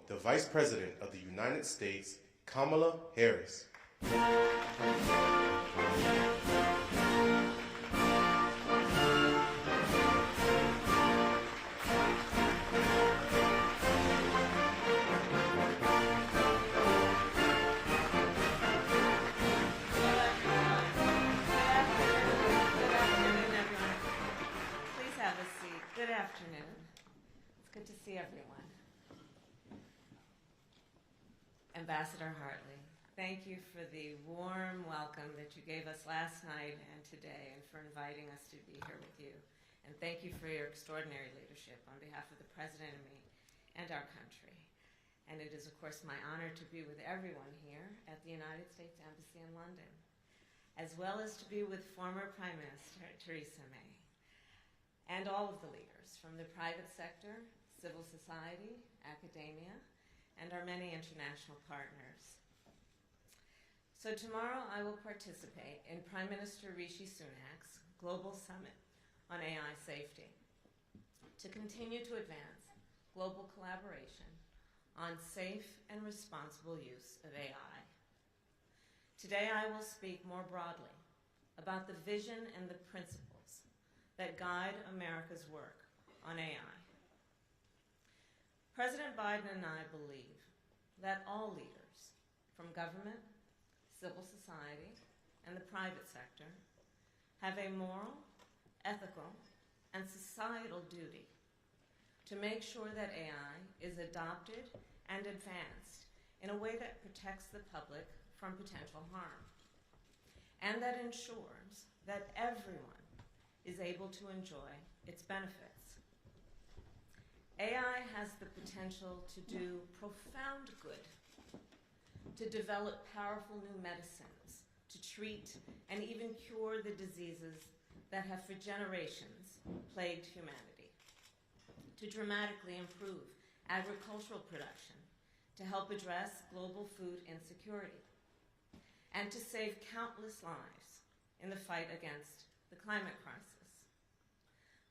the Vice President of the United States, Kamala Harris. Good afternoon. It's good to see everyone. Ambassador Hartley, thank you for the warm welcome that you gave us last night and today, and for inviting us to be here with you. And thank you for your extraordinary leadership on behalf of the President and me and our country. And it is, of course, my honor to be with everyone here at the United States Embassy in London, as well as to be with former Prime Minister Theresa May, and all of the leaders from the private sector, civil society, academia, and our many international partners. So tomorrow I will participate in Prime Minister Rishi Sunak's Global Summit on AI Safety to continue to advance global collaboration on safe and responsible use of AI. Today I will speak more broadly about the vision and the principles that guide America's work on AI. President Biden and I believe that all leaders, from government, civil society, and the private sector, have a moral, ethical, and societal duty to make sure that AI is adopted and advanced in a way that protects the public from potential harm, and that ensures that everyone is able to enjoy its benefits. AI has the potential to do profound good, to develop powerful new medicines, to treat and even cure the diseases that have for generations plagued humanity, to dramatically improve agricultural production, to help address global food insecurity, and to save countless lives in the fight against the climate crisis.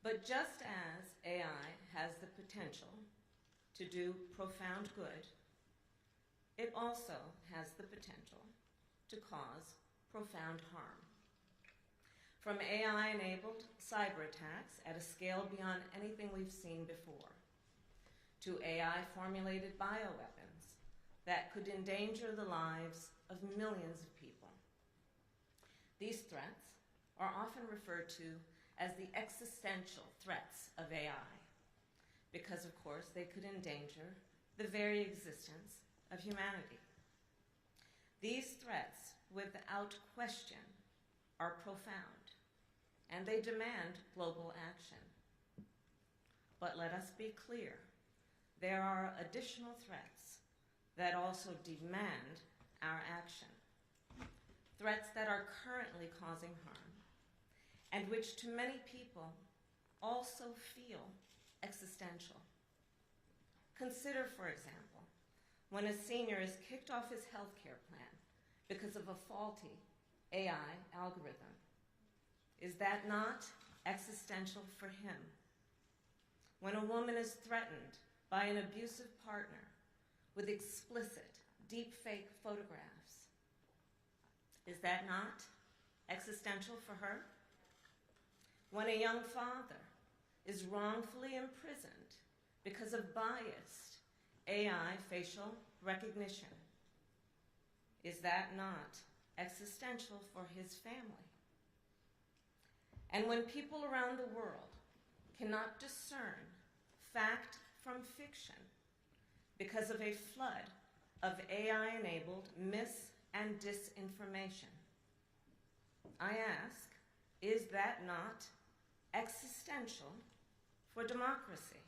But just as AI has the potential to do profound good, it also has the potential to cause profound harm. From AI-enabled cyber attacks at a scale beyond anything we've seen before, to AI-formulated bioweapons that could endanger the lives of millions of people. These threats are often referred to as the existential threats of AI, because of course they could endanger the very existence of humanity. These threats, without question, are profound, and they demand global action. But let us be clear, there are additional threats that also demand our action, threats that are currently causing harm, and which to many people also feel existential. Consider, for example, when a senior is kicked off his health care plan because of a faulty AI algorithm. Is that not existential for him? When a woman is threatened by an abusive partner with explicit, deepfake photographs, is that not existential for her? When a young father is wrongfully imprisoned because of biased AI facial recognition, is that not existential for his family? And when people around the world cannot discern fact from fiction because of a flood of AI-enabled mis- and disinformation, I ask, is that not existential for democracy?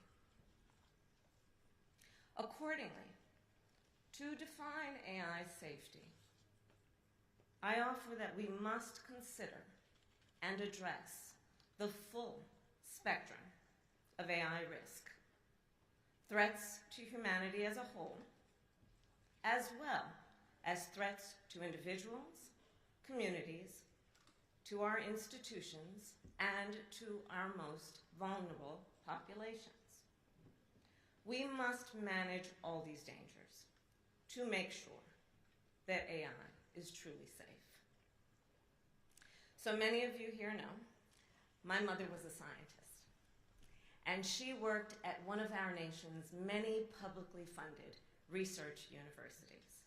Accordingly, to define AI safety, I offer that we must consider and address the full spectrum of AI risk, threats to humanity as a whole, as well as threats to individuals, communities, to our institutions, and to our most vulnerable populations. we must manage all these dangers to make sure that AI is truly safe. So many of you here know, my mother was a scientist, and she worked at one of our nation's many publicly funded research universities,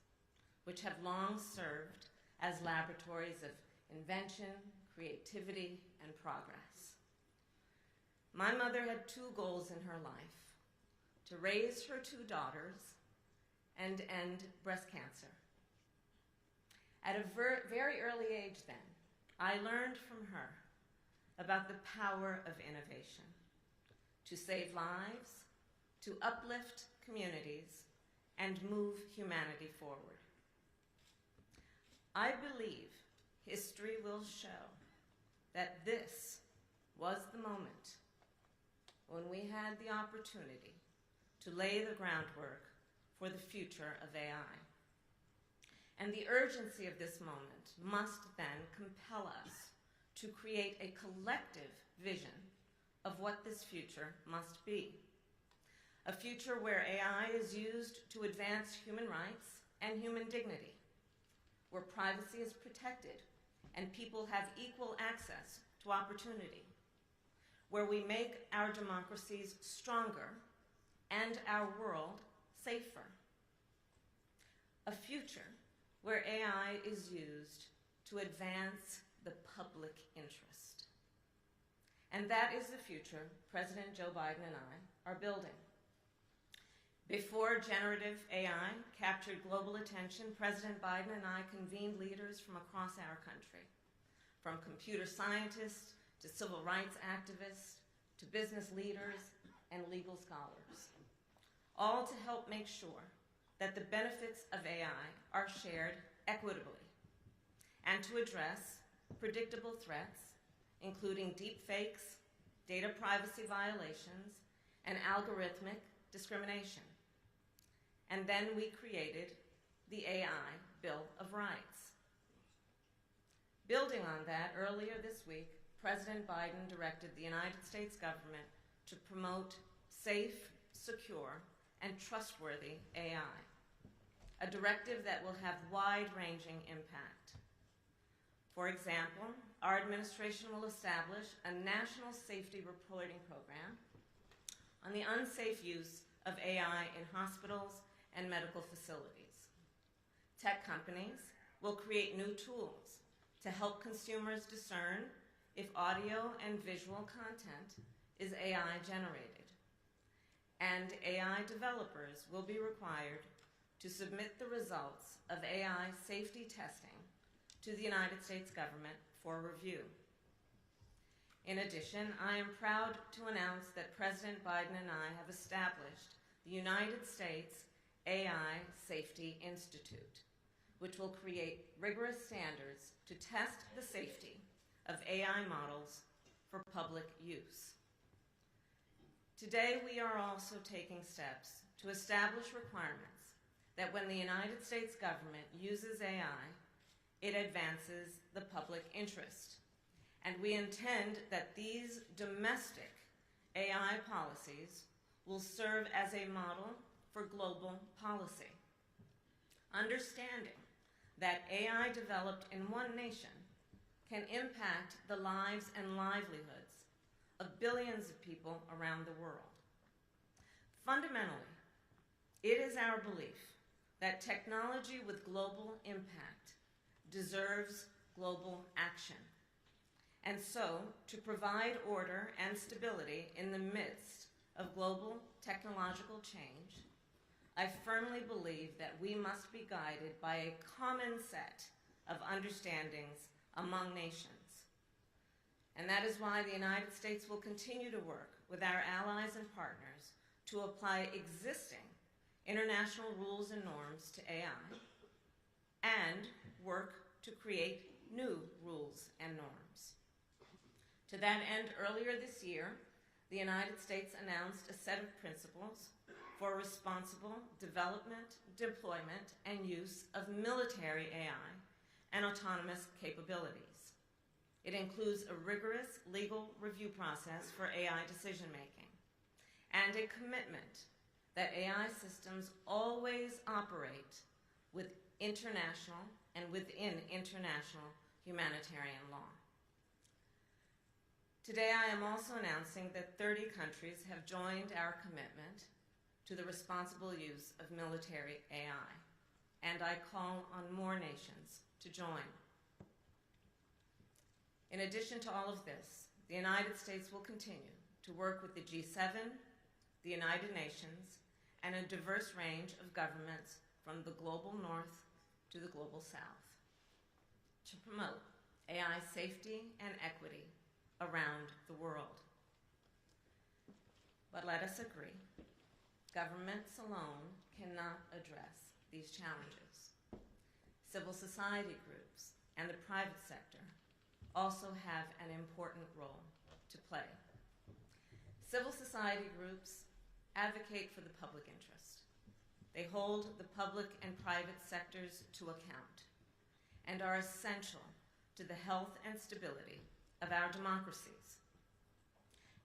which have long served as laboratories of invention, creativity, and progress. My mother had two goals in her life: to raise her two daughters and end breast cancer. At a very early age then, I learned from her about the power of innovation to save lives, to uplift communities, and move humanity forward. I believe history will show that this was the moment when we had the opportunity to lay the groundwork for the future of AI. And the urgency of this moment must then compel us to create a collective vision of what this future must be. A future where AI is used to advance human rights and human dignity, where privacy is protected and people have equal access to opportunity, where we make our democracies stronger and our world safer. A future where AI is used to advance the public interest. And that is the future President Joe Biden and I are building. Before generative AI captured global attention, President Biden and I convened leaders from across our country, from computer scientists to civil rights activists to business leaders and legal scholars, all to help make sure that the benefits of AI are shared equitably and to address predictable threats, including deep fakes, data privacy violations, and algorithmic discrimination. And then we created the AI Bill of Rights. Building on that, earlier this week, President Biden directed the United States government to promote safe, secure, and trustworthy AI, a directive that will have wide-ranging impact. For example, our administration will establish a national safety reporting program on the unsafe use of AI in hospitals and medical facilities. Tech companies will create new tools to help consumers discern if audio and visual content is AI generated. And AI developers will be required to submit the results of AI safety testing to the United States government for review. In addition, I am proud to announce that President Biden and I have established the United States AI Safety Institute, which will create rigorous standards to test the safety of AI models for public use. Today, we are also taking steps to establish requirements that when the United States government uses AI, it advances the public interest. And we intend that these domestic AI policies will serve as a model for global policy. Understanding that AI developed in one nation can impact the lives and livelihoods of billions of people around the world. Fundamentally, it is our belief that technology with global impact deserves global action. And so, to provide order and stability in the midst of global technological change, I firmly believe that we must be guided by a common set of understandings among nations. And that is why the United States will continue to work with our allies and partners to apply existing international rules and norms to AI and work to create new rules and norms. To that end, earlier this year, the United States announced a set of principles for responsible development, deployment, and use of military AI and autonomous capabilities. It includes a rigorous legal review process for AI decision-making and a commitment that AI systems always operate with international and within international humanitarian law. Today, I am also announcing that 30 countries have joined our commitment to the responsible use of military AI, and I call on more nations to join. In addition to all of this, the United States will continue to work with the G7, the United Nations, and a diverse range of governments from the global north to the global south to promote AI safety and equity around the world. But let us agree, governments alone cannot address these challenges. Civil society groups and the private sector also have an important role to play. Civil society groups advocate for the public interest. They hold the public and private sectors to account and are essential to the health and stability of our democracies.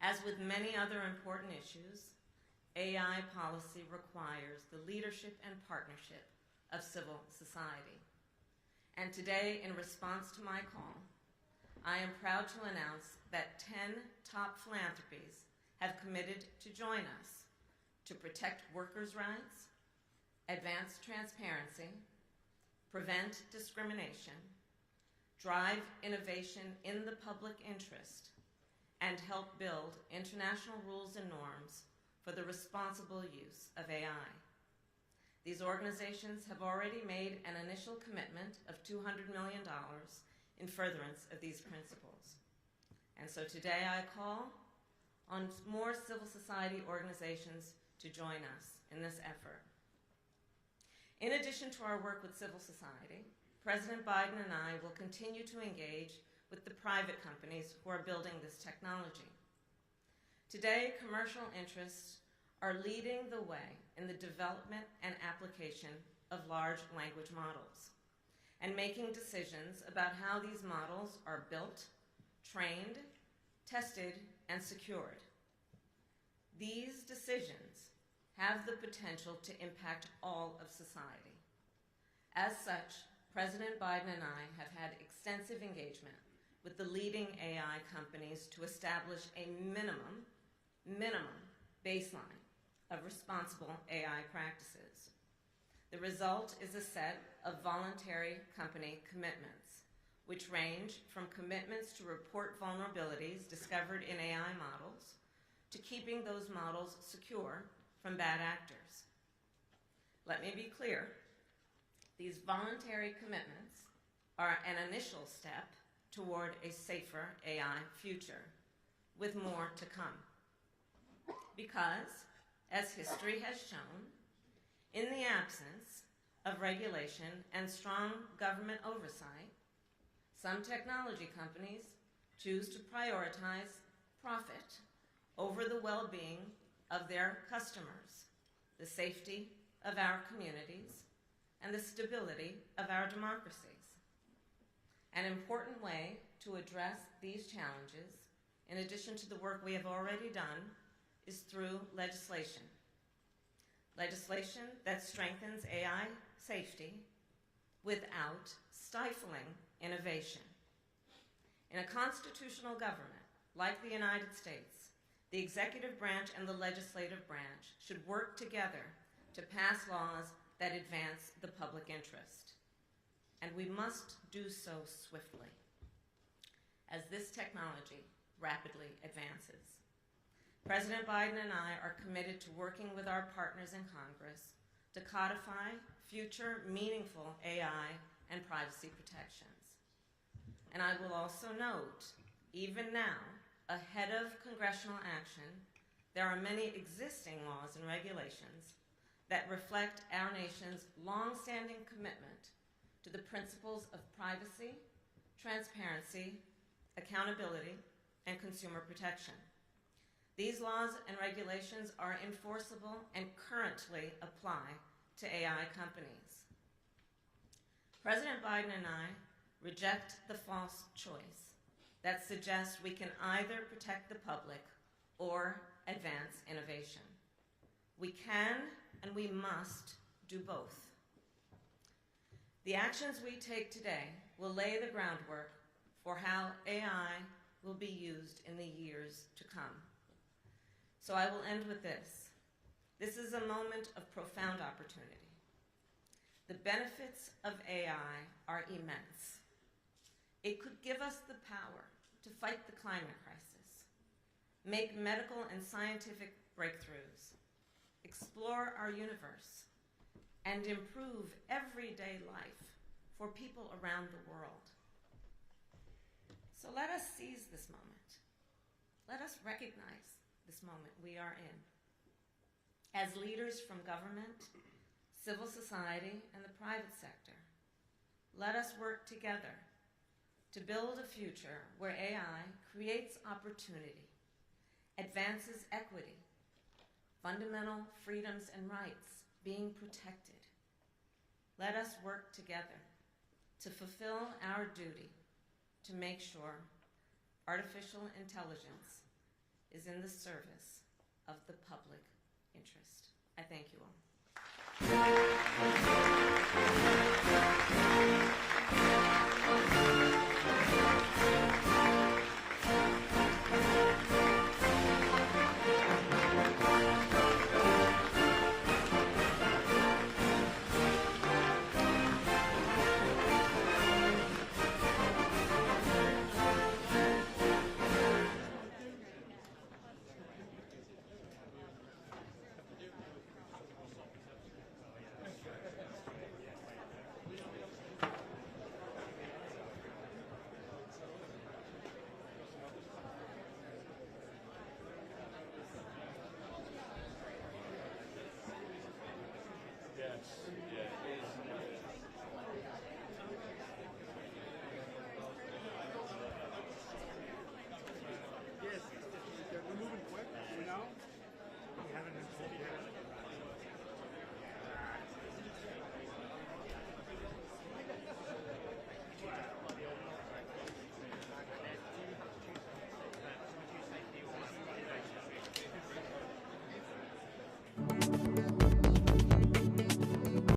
As with many other important issues, AI policy requires the leadership and partnership of civil society. And today, in response to my call, I am proud to announce that 10 top philanthropies have committed to join us to protect workers' rights, advance transparency, prevent discrimination, drive innovation in the public interest, and help build international rules and norms for the responsible use of AI. These organizations have already made an initial commitment of $200 million in furtherance of these principles. And so today I call on more civil society organizations to join us in this effort. In addition to our work with civil society, President Biden and I will continue to engage with the private companies who are building this technology. Today, commercial interests are leading the way in the development and application of large language models and making decisions about how these models are built, trained, tested, and secured. These decisions have the potential to impact all of society. As such, President Biden and I have had extensive engagement with the leading AI companies to establish a minimum baseline of responsible AI practices. The result is a set of voluntary company commitments, which range from commitments to report vulnerabilities discovered in AI models to keeping those models secure from bad actors. Let me be clear. These voluntary commitments are an initial step toward a safer AI future, with more to come. Because, as history has shown, in the absence of regulation and strong government oversight, some technology companies choose to prioritize profit over the well-being of their customers, the safety of our communities, and the stability of our democracies. An important way to address these challenges, in addition to the work we have already done, is through legislation. Legislation that strengthens AI safety without stifling innovation. In a constitutional government like the United States, the executive branch and the legislative branch should work together to pass laws that advance the public interest. And we must do so swiftly as this technology rapidly advances. President Biden and I are committed to working with our partners in Congress to codify future meaningful AI and privacy protections. And I will also note, even now, ahead of congressional action, there are many existing laws and regulations that reflect our nation's long-standing commitment to the principles of privacy, transparency, accountability, and consumer protection. These laws and regulations are enforceable and currently apply to AI companies. President Biden and I reject the false choice that suggests we can either protect the public or advance innovation. We can and we must do both. The actions we take today will lay the groundwork for how AI will be used in the years to come. So I will end with this. This is a moment of profound opportunity. The benefits of AI are immense. It could give us the power to fight the climate crisis, make medical and scientific breakthroughs, explore our universe, and improve everyday life for people around the world. So let us seize this moment. Let us recognize this moment we are in. As leaders from government, civil society, and the private sector, let us work together to build a future where AI creates opportunity, advances equity, fundamental freedoms and rights being protected. Let us work together to fulfill our duty to make sure artificial intelligence is in the service of the public interest. I thank you all.